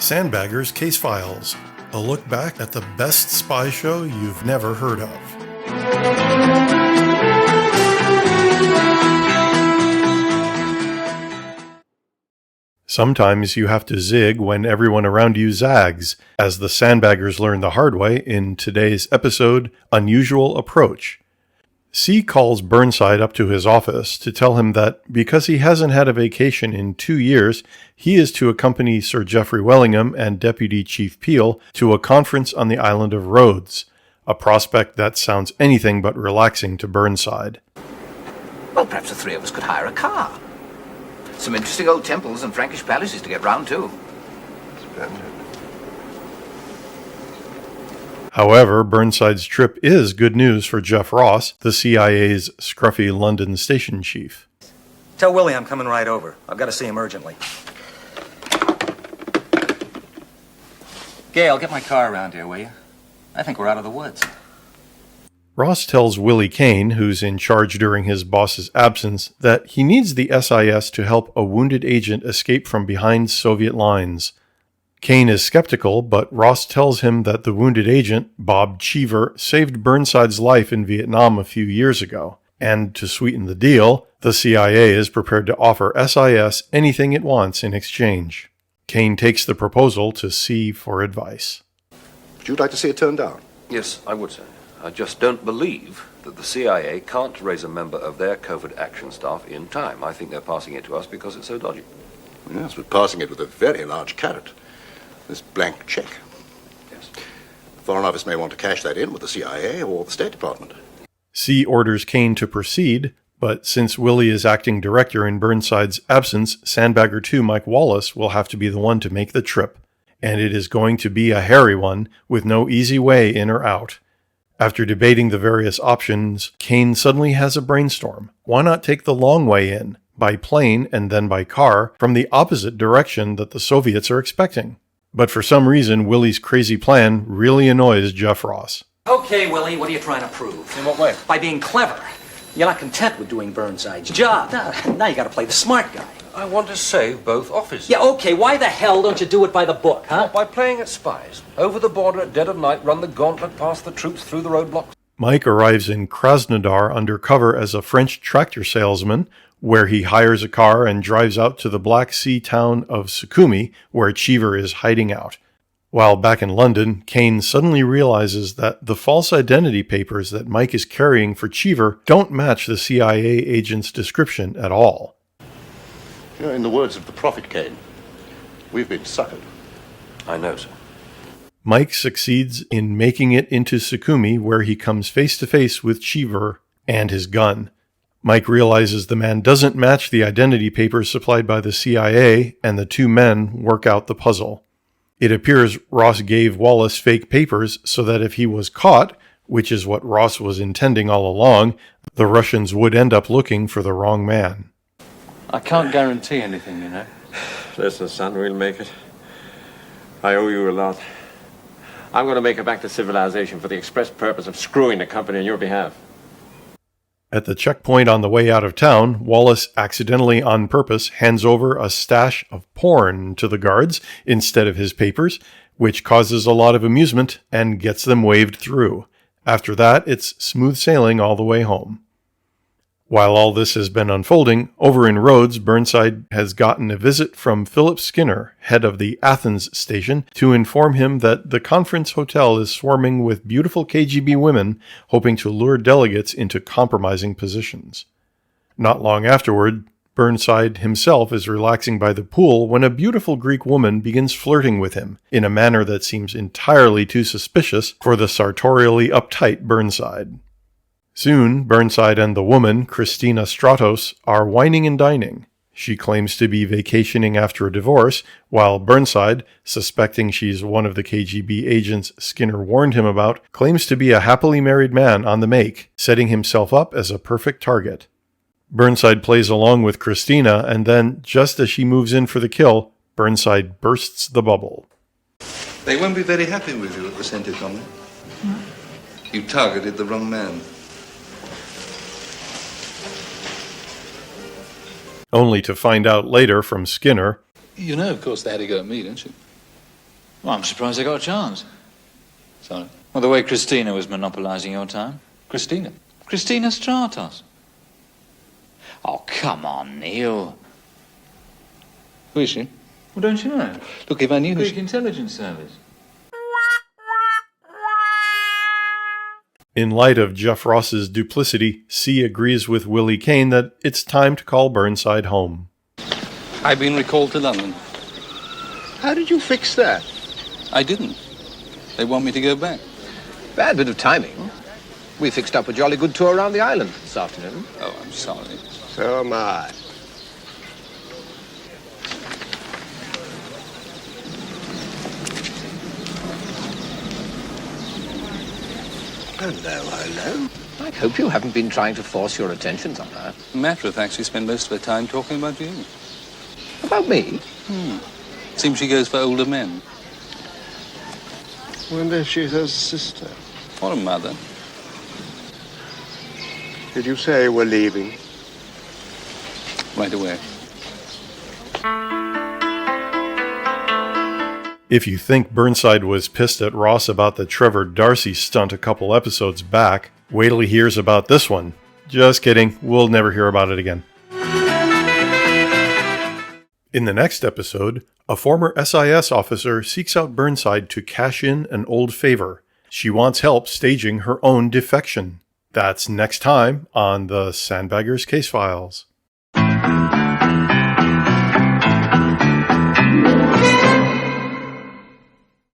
Sandbaggers Case Files, a look back at the best spy show you've never heard of. Sometimes you have to zig when everyone around you zags, as the Sandbaggers learn the hard way in today's episode, Unusual Approach. C calls Burnside up to his office to tell him that because he hasn't had a vacation in 2 years, he is to accompany Sir Geoffrey Wellingham and Deputy Chief Peel to a conference on the island of Rhodes, a prospect that sounds anything but relaxing to Burnside. Well, perhaps the three of us could hire a car. Some interesting old temples and Frankish palaces to get round to. Splendid. However, Burnside's trip is good news for Jeff Ross, the CIA's scruffy London station chief. Tell Willie I'm coming right over. I've got to see him urgently. Gail, get my car around here, will you? I think we're out of the woods. Ross tells Willie Kane, who's in charge during his boss's absence, that he needs the SIS to help a wounded agent escape from behind Soviet lines. Kane is skeptical, but Ross tells him that the wounded agent, Bob Cheever, saved Burnside's life in Vietnam a few years ago. And to sweeten the deal, the CIA is prepared to offer SIS anything it wants in exchange. Kane takes the proposal to C for advice. Would you like to see it turned down? Yes, I would, sir. I just don't believe that the CIA can't raise a member of their covert action staff in time. I think they're passing it to us because it's so dodgy. Yes, but passing it with a very large carrot. This blank check. Yes. The Foreign Office may want to cash that in with the CIA or the State Department. C orders Kane to proceed, but since Willie is acting director in Burnside's absence, Sandbagger Two Mike Wallace will have to be the one to make the trip. And it is going to be a hairy one, with no easy way in or out. After debating the various options, Kane suddenly has a brainstorm. Why not take the long way in, by plane and then by car, from the opposite direction that the Soviets are expecting? But for some reason, Willie's crazy plan really annoys Jeff Ross. Okay, Willie, what are you trying to prove? In what way? By being clever. You're not content with doing Burnside's job. Now you got to play the smart guy. I want to save both officers. Yeah, okay, why the hell don't you do it by the book, huh? By playing at spies. Over the border at dead of night, run the gauntlet past the troops through the roadblocks. Mike arrives in Krasnodar under cover as a French tractor salesman, where he hires a car and drives out to the Black Sea town of Sukhumi, where Cheever is hiding out. While back in London, Kane suddenly realizes that the false identity papers that Mike is carrying for Cheever don't match the CIA agent's description at all. You know, in the words of the Prophet Kane, we've been suckered. I know, sir. Mike succeeds in making it into Sukhumi, where he comes face to face with Cheever and his gun. Mike realizes the man doesn't match the identity papers supplied by the CIA, and the two men work out the puzzle. It appears Ross gave Wallace fake papers so that if he was caught, which is what Ross was intending all along, the Russians would end up looking for the wrong man. I can't guarantee anything, you know. Listen, son, we'll make it. I owe you a lot. I'm going to make it back to civilization for the express purpose of screwing the company on your behalf. At the checkpoint on the way out of town, Wallace accidentally on purpose hands over a stash of porn to the guards instead of his papers, which causes a lot of amusement and gets them waved through. After that, it's smooth sailing all the way home. While all this has been unfolding, over in Rhodes, Burnside has gotten a visit from Philip Skinner, head of the Athens station, to inform him that the conference hotel is swarming with beautiful KGB women, hoping to lure delegates into compromising positions. Not long afterward, Burnside himself is relaxing by the pool when a beautiful Greek woman begins flirting with him, in a manner that seems entirely too suspicious for the sartorially uptight Burnside. Soon, Burnside and the woman, Christina Stratos, are wining and dining. She claims to be vacationing after a divorce, while Burnside, suspecting she's one of the KGB agents Skinner warned him about, claims to be a happily married man on the make, setting himself up as a perfect target. Burnside plays along with Christina, and then, just as she moves in for the kill, Burnside bursts the bubble. They won't be very happy with you at the Centre Commune. You targeted the wrong man. Only to find out later from Skinner, You know, of course, they had a go at me, don't you? Well, I'm surprised I got a chance. Sorry. Well, the way Christina was monopolising your time. Christina? Christina Stratos. Oh, come on, Neil. Who is she? Well, don't you know? Look, if I knew who Greek she... intelligence service. In light of Jeff Ross's duplicity, C agrees with Willie Kane that it's time to call Burnside home. I've been recalled to London. How did you fix that? I didn't. They want me to go back. Bad bit of timing. We fixed up a jolly good tour around the island this afternoon. Oh, I'm sorry. So am I. Hello. I hope you haven't been trying to force your attentions on her. Matter of fact, she spent most of her time talking about you. About me? Seems she goes for older men. Wonder if she's her sister. Or a mother. Did you say we're leaving? Right away. If you think Burnside was pissed at Ross about the Trevor Darcy stunt a couple episodes back, wait till he hears about this one. Just kidding, we'll never hear about it again. In the next episode, a former SIS officer seeks out Burnside to cash in an old favor. She wants help staging her own defection. That's next time on the Sandbaggers Case Files.